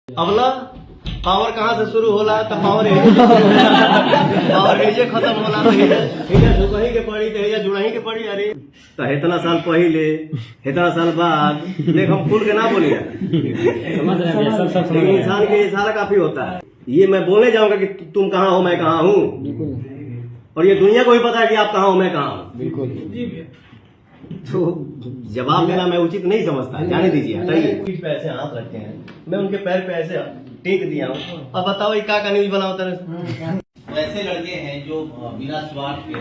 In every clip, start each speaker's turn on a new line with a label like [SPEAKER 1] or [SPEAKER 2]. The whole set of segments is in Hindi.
[SPEAKER 1] अगला पावर कहाँ से शुरू होला तो पावर हेजे खत्म होला तो हेजा झुकही के पड़ी तो हेजा जुड़ही के पड़ी। अरे तो इतना साल पहले इतना साल बाद देख हम खुल के ना बोलिए, लेकिन इंसान के इशारा काफी होता है। ये मैं बोलने जाऊंगा कि तुम कहाँ हो मैं कहाँ हूँ, और ये दुनिया को भी पता है कि आप कहाँ हो मैं कहाँ हूँ। बिल्कुल। तो जवाब देना मैं उचित नहीं समझता, जाने दीजिए, हटाइए। पीठ पे ऐसे हाथ रखे हैं, मैं उनके पैर पे ऐसे टेक दिया हूँ, अब बताओ ये क्या न्यूज बनाओ।
[SPEAKER 2] वैसे लड़के हैं जो बिना स्वार्थ के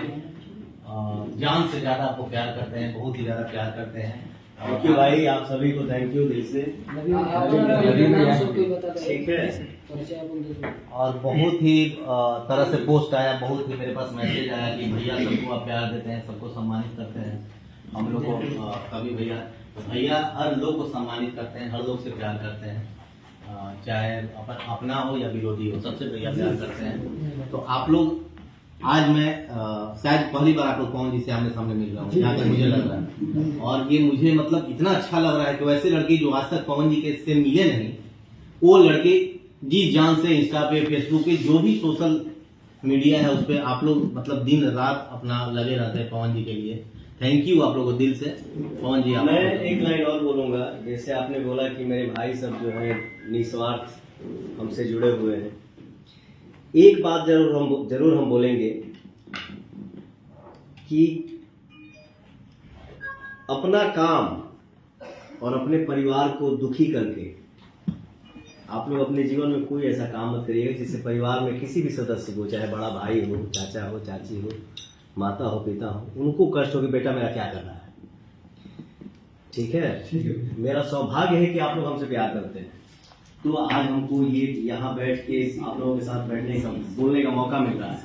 [SPEAKER 2] जान से ज्यादा आपको प्यार करते हैं, बहुत ही ज्यादा प्यार करते हैं।
[SPEAKER 1] थैंक यू भाई, आप सभी को थैंक यू दिल से। ठीक है।
[SPEAKER 2] और बहुत ही तरह से पोस्ट आया, बहुत ही मेरे पास मैसेज आया कि भैया सबको आप प्यार देते हैं, सबको सम्मानित करते हैं। हम लोग को कभी भैया हर लोग को सम्मानित करते हैं, हर लोग से प्यार करते हैं, चाहे अपना हो या विरोधी हो, सबसे भैया प्यार करते हैं। तो आप लोग आज मैं शायद पहली बार आप लोग पवन जी से आमने सामने मिल रहा हूँ, जहाँ तक मुझे लग रहा है। और ये मुझे मतलब इतना अच्छा लग रहा है कि वैसे लड़के जो आज तक पवन जी के से मिले नहीं, वो लड़के जी जान से इंस्टा पे फेसबुक पे जो भी सोशल मीडिया है उस पर आप लोग मतलब दिन रात अपना लगे रहते हैं पवन जी के लिए। थैंक यू आप लोगों को दिल से पवन जी।
[SPEAKER 1] मैं एक लाइन और बोलूंगा, जैसे आपने बोला कि मेरे भाई सब जो है निस्वार्थ हमसे जुड़े हुए हैं। एक बात जरूर हम बोलेंगे कि अपना काम और अपने परिवार को दुखी करके आप लोग अपने जीवन में कोई ऐसा काम मत करिएगा जिससे परिवार में किसी भी सदस्य को, चाहे बड़ा भाई हो, चाचा हो, चाची हो, माता हो, पिता हो, उनको कष्ट हो कि बेटा मेरा क्या कर रहा है। ठीक है। मेरा सौभाग्य है कि आप लोग हमसे प्यार करते हैं, तो आज हमको ये यहाँ बैठ के आप लोगों के साथ बैठने का, बोलने का मौका मिल रहा है।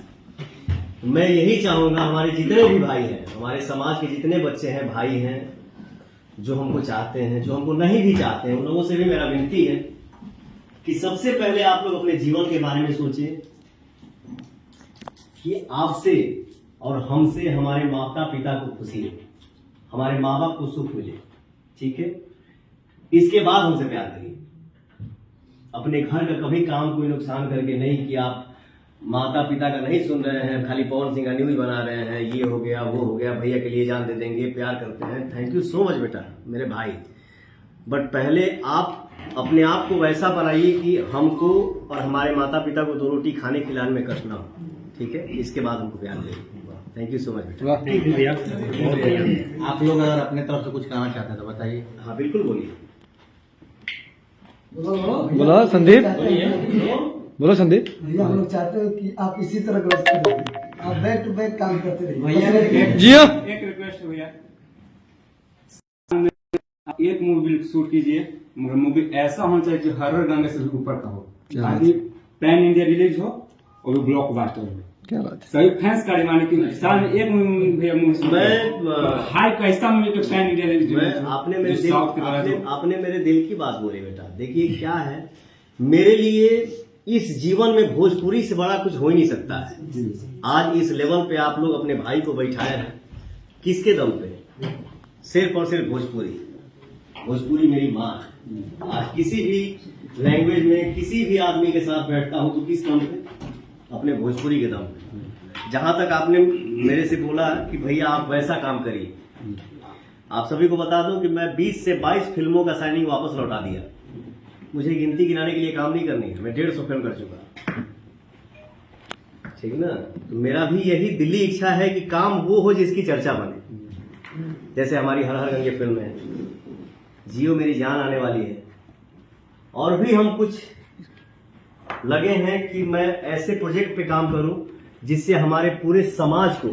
[SPEAKER 1] मैं यही चाहूंगा हमारे जितने भी भाई हैं, हमारे समाज के जितने बच्चे हैं, भाई हैं, जो हमको चाहते हैं, जो हमको नहीं भी चाहते हैं, उन लोगों से भी मेरा विनती है कि सबसे पहले आप लोग अपने जीवन के बारे में सोचें कि आपसे और हमसे हमारे माता पिता को खुशी हो, हमारे माँ बाप को सुख मिले। ठीक है। इसके बाद हमसे प्यार करिए। अपने घर का कभी काम कोई नुकसान करके नहीं कि आप माता पिता का नहीं सुन रहे हैं, खाली पवन सिंह का न्यूज बना रहे हैं, ये हो गया वो हो गया, भैया के लिए जान दे देंगे, प्यार करते हैं। थैंक यू सो मच बेटा मेरे भाई, बट पहले आप अपने आप को वैसा बनाइए कि हमको और हमारे माता पिता को 2 रोटी खाने खिलाने में कष्ट ना हो। ठीक है। इसके बाद हमको प्यार देंगे। थैंक यू सो मच बेटा।
[SPEAKER 2] आप लोग अगर अपने तरफ से कुछ कहना चाहते हैं तो बताइए।
[SPEAKER 1] हाँ बिल्कुल बोलिए।
[SPEAKER 3] बोलो संदीप, बोलो संदीप।
[SPEAKER 4] भैया हम लोग चाहते हो कि आप इसी तरह ग्रोथ करें, आप बैक टू बैक काम करते रहिए।
[SPEAKER 3] जियो
[SPEAKER 5] एक रिक्वेस्ट है भैया, एक मूवी शूट कीजिए, मगर मूवी ऐसा होना चाहिए जो हर गाने से ऊपर का हो, ताकि पैन इंडिया रिलीज हो और ब्लॉकबस्टर हो।
[SPEAKER 3] क्या बात है।
[SPEAKER 5] सभी फैंस का डिमांड कि साल में एक मूवी भैया हाई पैसा मूवी तो पैन इंडिया रिलीज।
[SPEAKER 1] आपने मेरे दिल की बात बोली बेटा। देखिए क्या है, मेरे लिए इस जीवन में भोजपुरी से बड़ा कुछ हो ही नहीं सकता है। आज इस लेवल पे आप लोग अपने भाई को बैठाए हैं, किसके दम पे? सिर्फ और सिर्फ भोजपुरी। भोजपुरी मेरी माँ है। आज किसी भी लैंग्वेज में किसी भी आदमी के साथ बैठता हूँ तो किस दम पे? अपने भोजपुरी के दम पे। जहां तक आपने मेरे से बोला कि भैया आप वैसा काम करिए, आप सभी को बता दूं कि मैं 20 से 22 फिल्मों का साइनिंग वापस लौटा दिया। मुझे गिनती गिनाने के लिए काम नहीं करनी है, मैं 150 फिल्म कर चुका। ठीक ना। तो मेरा भी यही दिली इच्छा है कि काम वो हो जिसकी चर्चा बने। जैसे हमारी हर हर गंगे फिल्म है, जियो मेरी जान आने वाली है, और भी हम कुछ लगे हैं कि मैं ऐसे प्रोजेक्ट पे काम करूं जिससे हमारे पूरे समाज को,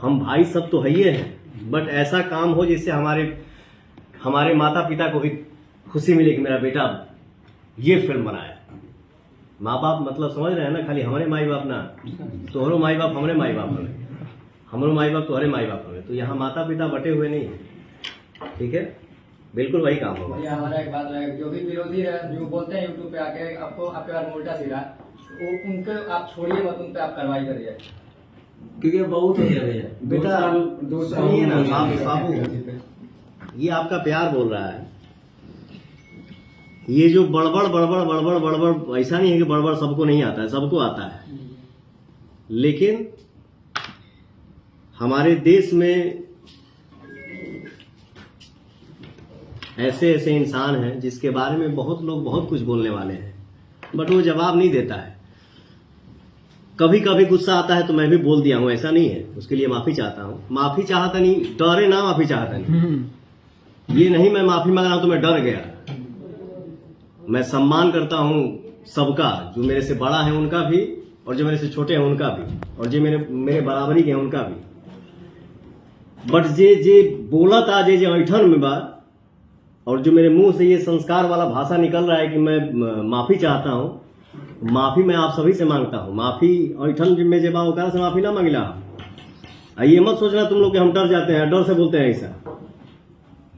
[SPEAKER 1] हम भाई सब तो है ही हैं, बट ऐसा काम हो जिससे हमारे माता पिता को भी खुशी मिले कि मेरा बेटा ये फिल्म बनाया। माँ बाप मतलब समझ रहे हैं ना, खाली हमारे माई बाप ना, तोहरो माई बाप हमारे माई बाप हमें, हमारे माई बाप तुम्हारे माई बाप हमें। तो यहाँ माता पिता बटे हुए नहीं है। ठीक है। बिल्कुल वही काम होगा।
[SPEAKER 6] भैया हमारा एक बात है, जो भी विरोधी है जो बोलते हैं यूट्यूब पे आके आपको आपके बारे में उल्टा सीधा, वो उनको आप छोड़िए मत, उन पे आप कार्रवाई करिए,
[SPEAKER 2] क्योंकि बहुत हो गया भैया।
[SPEAKER 1] बेटा सुनिए ना बाबू, ये आपका प्यार बोल रहा है ये जो बड़बड़ बड़बड़ बड़बड़ बड़बड़, ऐसा नहीं है कि बड़बड़ सबको नहीं आता है, सबको आता है, लेकिन हमारे देश में ऐसे ऐसे इंसान हैं जिसके बारे में बहुत लोग बहुत कुछ बोलने वाले हैं, बट वो जवाब नहीं देता है। कभी कभी गुस्सा आता है तो मैं भी बोल दिया हूं, ऐसा नहीं है, उसके लिए माफी चाहता हूं। माफी चाहता नहीं, डरे ना, माफी चाहता नहीं, ये नहीं मैं माफी मांग रहा हूं तो मैं डर गया। मैं सम्मान करता हूं सबका, जो मेरे से बड़ा है उनका भी, और जो मेरे से छोटे हैं उनका भी, और जो मेरे बराबरी के हैं उनका भी। बट जे बोला था, जे ऐठन में बात, और जो मेरे मुंह से ये संस्कार वाला भाषा निकल रहा है कि मैं माफी चाहता हूं, माफी मैं आप सभी से मांगता हूं। माफी ऐठन में जे बा ओकरा से माफी ना मांगिला। ये मत सोचना तुम लोग कि हम डर जाते हैं, डर से बोलते हैं ऐसा।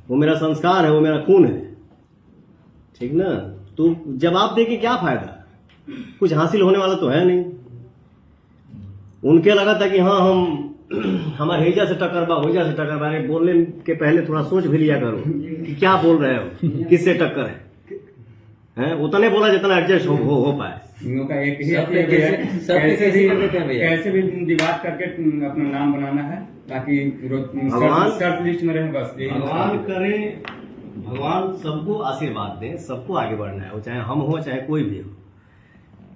[SPEAKER 1] वो मेरा संस्कार है, वो मेरा खून है, ठीक ना। तो जवाब दे के क्या फायदा, कुछ हासिल होने वाला तो है नहीं। उनके लगा था कि हाँ हम हमारे हेजा से टक्कर बा, होजा से टक्कर बा। अरे बोलने के पहले थोड़ा सोच भी लिया करो कि क्या बोल रहे हो, किससे टक्कर है, उतने बोला जितना एडजस्ट हो पाए।
[SPEAKER 5] इनका एक ही
[SPEAKER 7] सब
[SPEAKER 5] है कि
[SPEAKER 7] भैया।
[SPEAKER 5] कैसे भी विवाद करके अपना नाम बनाना है, ताकि
[SPEAKER 1] भगवान
[SPEAKER 5] सर्च लिस्ट में रहे, बस यही।
[SPEAKER 1] भगवान करे, भगवान सबको आशीर्वाद दे, सबको आगे बढ़ना है, वो चाहे हम हो चाहे कोई भी हो,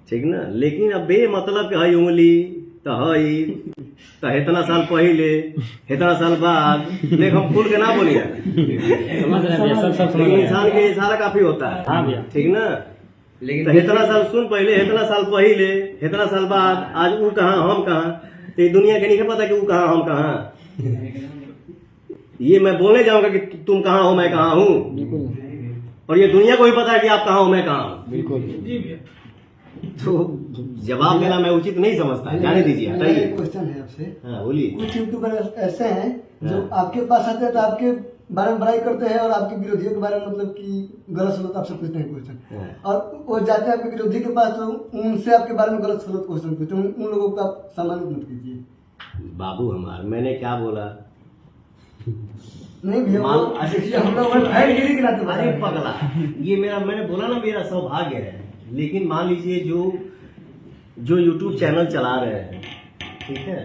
[SPEAKER 1] ठीक ना। लेकिन अब बे मतलब कि हई उंगली तो हई तो इतना साल पहले, इतना साल बाद, देख हम खुल के ना बोलिए, लेकिन इंसान के इशारा काफी होता है। हाँ भैया, ठीक ना।
[SPEAKER 7] लेकिन
[SPEAKER 1] तो इतना साल सुन पहले, इतना साल पहले, इतना साल बाद, आज वो कहाँ हम कहाँ, तो ये दुनिया के नहीं पता कि वो कहाँ हम कहाँ। ये मैं बोलने जाऊंगा कि तुम कहाँ हो मैं कहाँ हूँ, और ये दुनिया को भी पता है कि आप कहाँ हो मैं कहाँ हूँ।
[SPEAKER 3] बिल्कुल।
[SPEAKER 1] तो जवाब देना मैं उचित नहीं समझता, जाने दीजिए, हटाइए।
[SPEAKER 4] क्वेश्चन है आपसे।
[SPEAKER 1] हाँ बोलिए।
[SPEAKER 4] कुछ यूट्यूबर ऐसे हैं जो
[SPEAKER 1] हाँ।
[SPEAKER 4] आपके पास आते हैं तो आपके बारे में बुराई करते हैं और आपके विरोधियों के बारे में मतलब कि गलत सलत आपसे पूछते हैं क्वेश्चन,
[SPEAKER 1] हाँ।
[SPEAKER 4] और वो जाते हैं आपके विरोधी के पास तो उनसे आपके बारे में गलत सलत क्वेश्चन पूछते हैं। उन लोगों का आप सम्मानित मत कीजिए।
[SPEAKER 1] बाबू हमार, मैंने क्या बोला?
[SPEAKER 4] नहीं भैया,
[SPEAKER 1] मान-
[SPEAKER 4] हम लोग भाईगिरी के नाते
[SPEAKER 1] अरे पगला, ये मैंने बोला ना मेरा सौभाग्य है। लेकिन मान लीजिए जो यूट्यूब चैनल चला रहे हैं, ठीक है,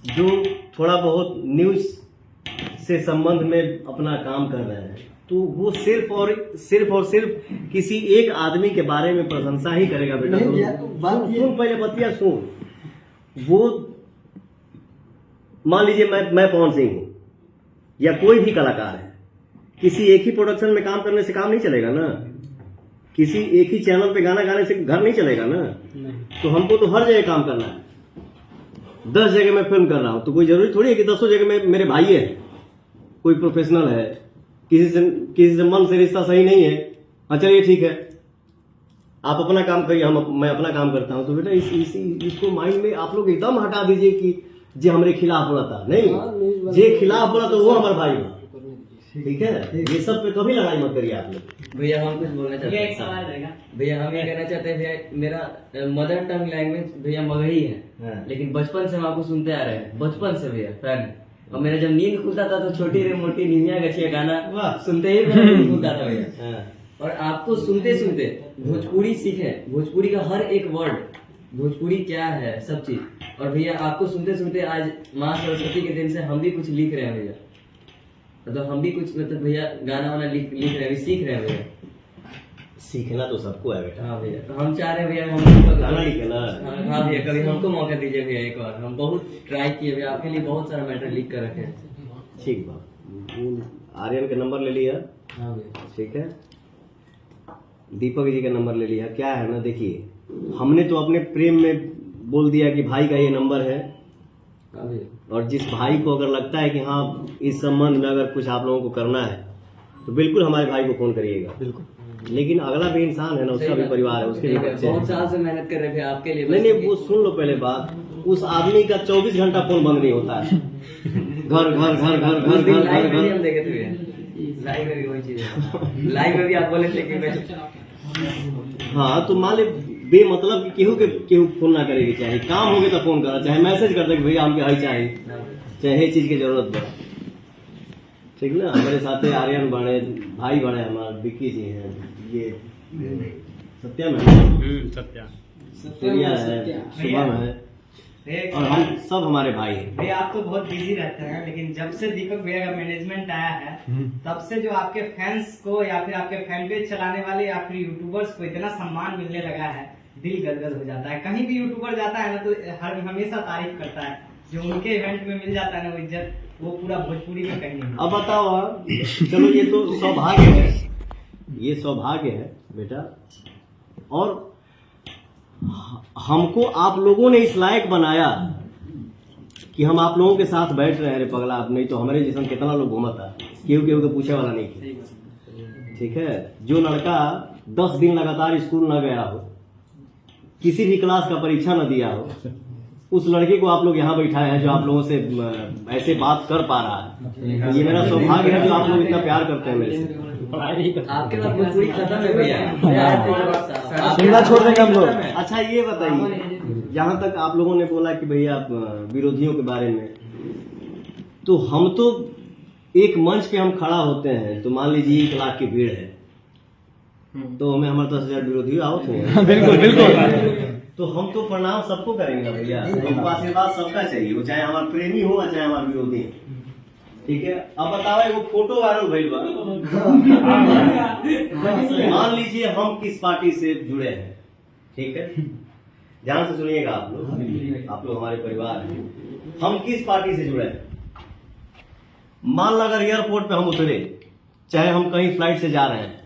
[SPEAKER 1] जो थोड़ा बहुत न्यूज से संबंध में अपना काम कर रहे हैं, तो वो सिर्फ और सिर्फ किसी एक आदमी के बारे में प्रशंसा ही करेगा। बेटा
[SPEAKER 4] नहीं भैया, बात ये-
[SPEAKER 1] सुन पहले बतिया सुन। वो मान लीजिए मैं पवन सिंह हूं या कोई भी कलाकार है, किसी एक ही प्रोडक्शन में काम करने से काम नहीं चलेगा ना, किसी एक ही चैनल पे गाना गाने से घर नहीं चलेगा ना। तो हमको तो हर जगह काम करना है। 10 जगह मैं फिल्म कर रहा हूं तो कोई जरूरी थोड़ी है कि 10 जगह में मेरे भाई है, कोई प्रोफेशनल है, किसी से मन से रिश्ता सही नहीं है, हाँ चलिए ठीक है आप अपना काम करिए, मैं अपना काम करता हूं। तो बेटा इसको माइंड में आप लोग एकदम हटा दीजिए कि जे हमारे खिलाफ बोला था। नहीं, जे खिलाफ बोला तो वो हमारे भाई बा, ठीक है। ये सब पे कभी लड़ाई मत करिए आप लोग।
[SPEAKER 7] भैया हम कुछ बोलना चाहते
[SPEAKER 6] ये एक
[SPEAKER 7] हैं।
[SPEAKER 6] सवाल रहेगा।
[SPEAKER 7] भैया हम ये कहना चाहते हैं भैया, मेरा मदर टंग लैंग्वेज भैया मगही है,
[SPEAKER 1] हाँ।
[SPEAKER 7] लेकिन बचपन से हम आपको सुनते आ रहे हैं, बचपन से भैया फैन है। और मेरा जब नींद खुलता था तो छोटी रे मोटी निमिया गछिया गाना
[SPEAKER 1] वाह।
[SPEAKER 7] सुनते ही मेरा नींद खुलता था भैया।
[SPEAKER 1] हाँ।
[SPEAKER 7] और आपको सुनते सुनते भोजपुरी सीखे, भोजपुरी का हर एक वर्ड, भोजपुरी क्या है सब चीज। और भैया आपको सुनते सुनते आज माँ सरस्वती के दिन से हम भी कुछ लिख रहे हैं भैया, मतलब हम भी कुछ मतलब भैया गाना वाना लिख रहे हैं, सीख रहे हैं भैया।
[SPEAKER 1] सीखना तो सबको है बेटा।
[SPEAKER 7] हाँ भैया, तो हम चाह रहे हैं भैया हम
[SPEAKER 1] गाना लिखे ना।
[SPEAKER 7] हाँ भैया, कभी हमको मौका दीजिए भैया एक और। हम बहुत ट्राई किए भैया, आपके लिए बहुत सारा मैटर लिख कर रखे हैं।
[SPEAKER 1] ठीक बा, आर्यन का नंबर ले लिया,
[SPEAKER 7] हाँ भैया,
[SPEAKER 1] ठीक है, दीपक जी का नंबर ले लिया। क्या है ना, देखिए हमने तो अपने प्रेम में बोल दिया कि भाई का ये नंबर है,
[SPEAKER 7] हाँ भैया,
[SPEAKER 1] और जिस भाई को अगर लगता है कि हाँ इस संबंध में अगर कुछ आप लोगों को करना है तो बिल्कुल हमारे भाई को फोन करिएगा। बिल्कुल। लेकिन अगला भी इंसान है ना, उसका भी परिवार है, उसके भी
[SPEAKER 7] ठीक है,
[SPEAKER 1] बच्चे
[SPEAKER 7] बहुत
[SPEAKER 1] हैं।
[SPEAKER 7] साल से मेहनत कर रहे थे आपके लिए।
[SPEAKER 1] नहीं वो सुन लो पहले बात, उस आदमी का 24 घंटा फोन बंद नहीं होता है। घर घर घर घर घर घर घर
[SPEAKER 7] लाइव में भी हम
[SPEAKER 1] घर।
[SPEAKER 7] देखे थे भैया, लाइव में भी वही चीज है। लाइव में भी आप बोले थे कि मैं
[SPEAKER 1] हाँ तो मान ले बेमतलब कि केहू फोन ना करेगी, चाहे काम हो गया तो फोन करा, चाहे मैसेज कर दे कि भैया हमके हाई चाहिए, चाहे ये चीज की जरूरत पड़े, ठीक ना। हमारे साथ है आर्यन बड़े भाई बड़े हमारे विक्की जी हैं, ये सत्यम है, सूर्या है, शुभम है, और हम सब हमारे भाई हैं।
[SPEAKER 8] भैया आप तो बहुत बिजी रहते हैं, लेकिन जब से दीपक भैया का मैनेजमेंट आया है तब से जो आपके फैंस को या फिर आपके फैन पेज चलाने वाले या फिर यूट्यूबर्स को इतना सम्मान मिलने लगा है, दिल गदगद हो जाता है। कहीं भी यूट्यूबर जाता है ना तो हमेशा तारीफ करता है, जो उनके इवेंट में मिल जाता है ना वो इज्जत, वो पूरा भोजपुरी में कहीं नहीं।
[SPEAKER 1] अब बताओ आप, चलो ये तो सौभाग्य है, ये सौभाग्य है बेटा, और हमको आप लोगों ने इस लायक बनाया कि हम आप लोगों के साथ बैठ रहे हैं। रे पगला, आप नहीं तो हमारे जैसा कितना लोग घूमता, केहू केहू के पूछे वाला नहीं थे। ठीक है, जो लड़का 10 दिन लगातार स्कूल न गया हो, किसी भी क्लास का परीक्षा न दिया हो, उस लड़के को आप लोग यहाँ बैठाए हैं जो आप लोगों से ऐसे बात कर पा रहा है। ये मेरा सौभाग्य है जो आप लोग इतना प्यार करते हैं मेरे से।
[SPEAKER 7] आपके बाद भोजपुरी खत्म है भैया,
[SPEAKER 3] सुनना छोड़ देंगे हम लोग।
[SPEAKER 1] अच्छा ये बताइए, जहाँ तक आप लोगों ने बोला कि भैया आप विरोधियों के बारे में, तो हम तो एक मंच पे हम खड़ा होते हैं तो मान लीजिए 1 लाख की भीड़ है, तो हमें हमारे 10,000 विरोधी आओ थे।
[SPEAKER 3] बिल्कुल बिल्कुल।
[SPEAKER 1] तो हम तो प्रणाम सबको करेंगे ना भैया, हमको आशीर्वाद सबका चाहिए, वो चाहे हमारा प्रेमी हो या चाहे हमारा विरोधी हो। ठीक है, अब बताओ वो फोटो वायरल भइल बा, मान लीजिए हम किस पार्टी से जुड़े हैं, ठीक है, ध्यान से सुनिएगा आप लोग हमारे परिवार हैं, हम किस पार्टी से जुड़े हैं। मान लो अगर एयरपोर्ट पे हम उतरे, चाहे हम कहीं फ्लाइट से जा रहे हैं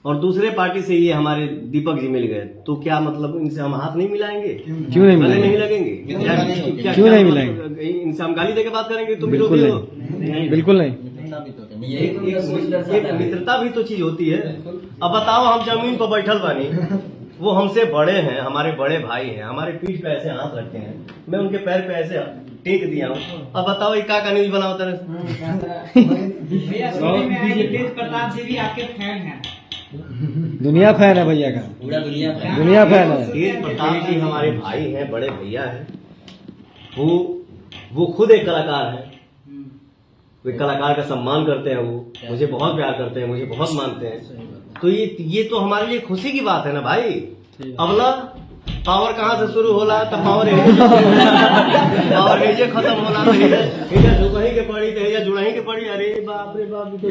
[SPEAKER 1] और दूसरे पार्टी से ये हमारे दीपक जी मिल गए, तो क्या मतलब इनसे हम हाथ नहीं मिलाएंगे?
[SPEAKER 3] क्यों नहीं
[SPEAKER 1] गले
[SPEAKER 3] मिलाएंगे?
[SPEAKER 1] नहीं लगेंगे?
[SPEAKER 3] क्यों नहीं मिलाएंगे?
[SPEAKER 1] इनसे हम गाली देके बात करेंगे तो
[SPEAKER 3] बिल्कुल
[SPEAKER 1] विरोधी हो?
[SPEAKER 3] नहीं, बिल्कुल नहीं।
[SPEAKER 1] एक मित्रता भी तो चीज होती है। अब बताओ, हम जमीन पर बैठल बानी, वो हमसे बड़े हैं, हमारे बड़े भाई हैं, हमारे पीठ पे ऐसे हाथ रखे हैं, मैं उनके पैर पे ऐसे टेक दिया हूँ। अब बताओ ये का न्यूज बना होता है?
[SPEAKER 8] भैया सुनने में आया कि तेज प्रताप जी भी आपके फैन हैं।
[SPEAKER 3] दुनिया फैन है भैया का,
[SPEAKER 7] पूरा
[SPEAKER 3] दुनिया फैन है।
[SPEAKER 1] तेज प्रताप जी हमारे भाई हैं, बड़े भैया हैं, वो खुद एक कलाकार है, वे कलाकार का सम्मान करते हैं, वो मुझे बहुत प्यार करते हैं, मुझे बहुत मानते हैं। तो ये तो हमारे लिए खुशी की बात है ना भाई। अगला पावर कहाँ से शुरू होला, तब पावर पावर हेजे खत्म होला, तो हेजा झुकही के पड़ी तो हेजा जुड़ही के पड़ी। अरे बाप रे बाप, ये तो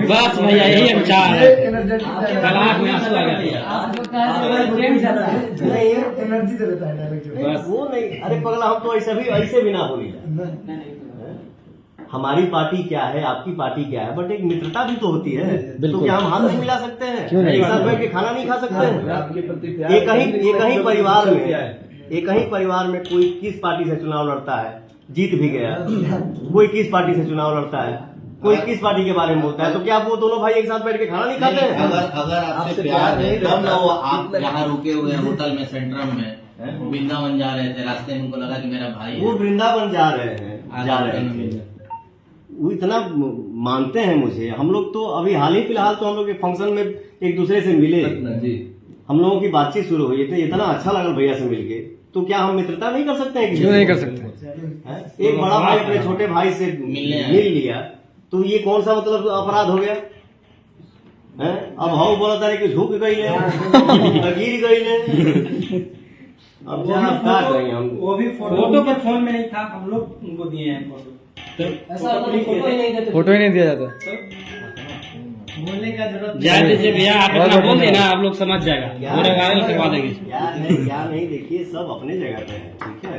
[SPEAKER 9] बस भैया यही हम चाह रहे हैं।
[SPEAKER 4] एनर्जी
[SPEAKER 9] में आंसू आ
[SPEAKER 4] एनर्जी दे देता है डायरेक्ट जो।
[SPEAKER 1] वो नहीं, अरे पगला हम तो ऐसे भी ना बोली। हमारी पार्टी क्या है, आपकी पार्टी क्या है, बट एक मित्रता भी तो होती है। तो क्या हम हाथ नहीं मिला सकते हैं?
[SPEAKER 3] क्यों नहीं?
[SPEAKER 1] एक साथ बैठ के खाना नहीं खा सकते हैं? एक ही परिवार में कोई किस पार्टी से चुनाव लड़ता है, जीत भी गया, कोई किस पार्टी से चुनाव लड़ता है, कोई किस पार्टी के बारे में बोलता है, तो क्या वो दोनों भाई एक साथ बैठ के खाना नहीं खाते हैं?
[SPEAKER 2] अगर आपसे प्यार है तब ना वो आप यहाँ रुके हुए हैं होटल में, सेंट्रम में, वृंदावन जा रहे थे, रास्ते में उनको लगा कि मेरा भाई है।
[SPEAKER 1] वो वृंदावन जा रहे थे, वो इतना मानते हैं मुझे। हम लोग तो अभी हाल ही फिलहाल तो हम लोग एक फंक्शन में एक दूसरे से मिले, हम लोगों की बातचीत शुरू हुई, तो इतना अच्छा लगा भैया से मिलके। तो क्या हम मित्रता नहीं कर सकते हैं?
[SPEAKER 3] क्यों नहीं कर सकते?
[SPEAKER 1] एक बड़ा भाई अपने छोटे भाई से मिल लिया, तो ये कौन सा मतलब अपराध हो गया? अब हाउ बोला था कि झुक गई गिर गई। अब क्या करेंगे हम?
[SPEAKER 9] वो भी फोटो पर फोन में नहीं था, हम लोग उनको दिए हैं फोटो।
[SPEAKER 7] ऐसा होता है, फोटो ही नहीं देते।
[SPEAKER 3] फोटो ही नहीं दिया जाता।
[SPEAKER 8] बोलने का जरूरत
[SPEAKER 9] जाए दीजिए भैया, आप इतना बोल देना, आप लोग समझ जाएगा, पूरे वायरल करवा देंगे।
[SPEAKER 1] क्या नहीं, देखिए सब अपने जगह पे है, ठीक है।